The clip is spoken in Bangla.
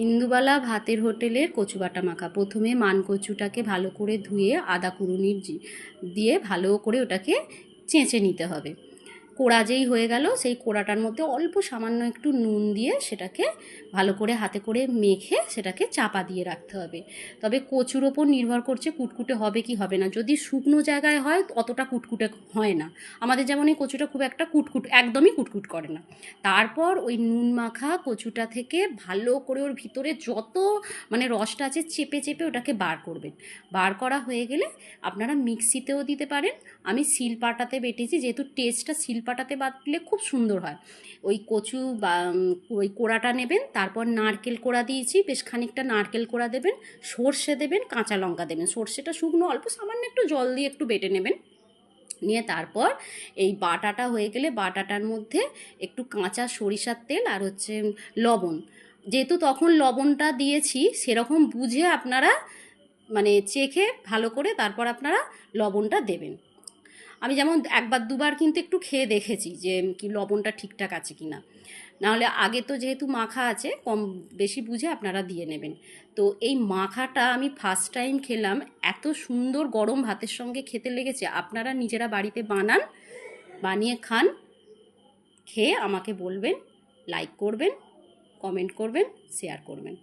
ইন্দুবালা ভাতের হোটেলের কচু বাটা মাখা। প্রথমে মান কচুটাকে ভালো করে ধুয়ে আদা কুড়ুনির দিয়ে ভালো করে ওটাকে চেঁচে নিতে হবে। কোড়া যেই হয়ে গেল সেই কোড়াটার মধ্যে অল্প সামান্য একটু নুন দিয়ে সেটাকে ভালো করে হাতে করে মেখে সেটাকে চাপা দিয়ে রাখতে হবে। তবে কচুর ওপর নির্ভর করছে কুটকুটে হবে কি হবে না। যদি শুকনো জায়গায় হয় অতটা কুটকুটে হয় না। আমাদের যেমন এই কচুটা খুব একটা একদমই কুটকুট করে না। তারপর ওই নুন মাখা কচুটা থেকে ভালো করে ওর ভিতরে যত রসটা আছে চেপে চেপে ওটাকে বার করবেন। বার করা হয়ে গেলে আপনারা মিক্সিতেও দিতে পারেন। আমি শিলপাটাতে বেটেছি, যেহেতু টেস্টটা শিলপাটাতে বাটলে খুব সুন্দর হয়। ওই কচু বা ওই কোড়াটা নেবেন, তারপর নারকেল কোড়া দিয়েছি, বেশ খানিকটা নারকেল কোড়া দেবেন, সর্ষে দেবেন, কাঁচা লঙ্কা দেবেন। সর্ষেটা শুকনো অল্প সামান্য একটু জল দিয়ে একটু বেটে নেবেন। নিয়ে তারপর এই বাটাটা হয়ে গেলে বাটাটার মধ্যে একটু কাঁচা সরিষার তেল আর লবণ, যেহেতু তখন লবণটা দিয়েছি সেরকম বুঝে আপনারা চেখে ভালো করে তারপর আপনারা লবণটা দেবেন। আমি যেমন একবার দুবার কিন্তু একটু খেয়ে দেখেছি যে কি লবণটা ঠিকঠাক আছে কি না। নাহলে আগে তো যেহেতু মাখা আছে কম বেশি বুঝে আপনারা দিয়ে নেবেন। তো এই মাখাটা আমি ফার্স্ট টাইম খেলাম, এত সুন্দর গরম ভাতের সঙ্গে খেতে লেগেছে। আপনারা নিজেরা বাড়িতে বানান, বানিয়ে খান, খেয়ে আমাকে বলবেন, লাইক করবেন, কমেন্ট করবেন, শেয়ার করবেন।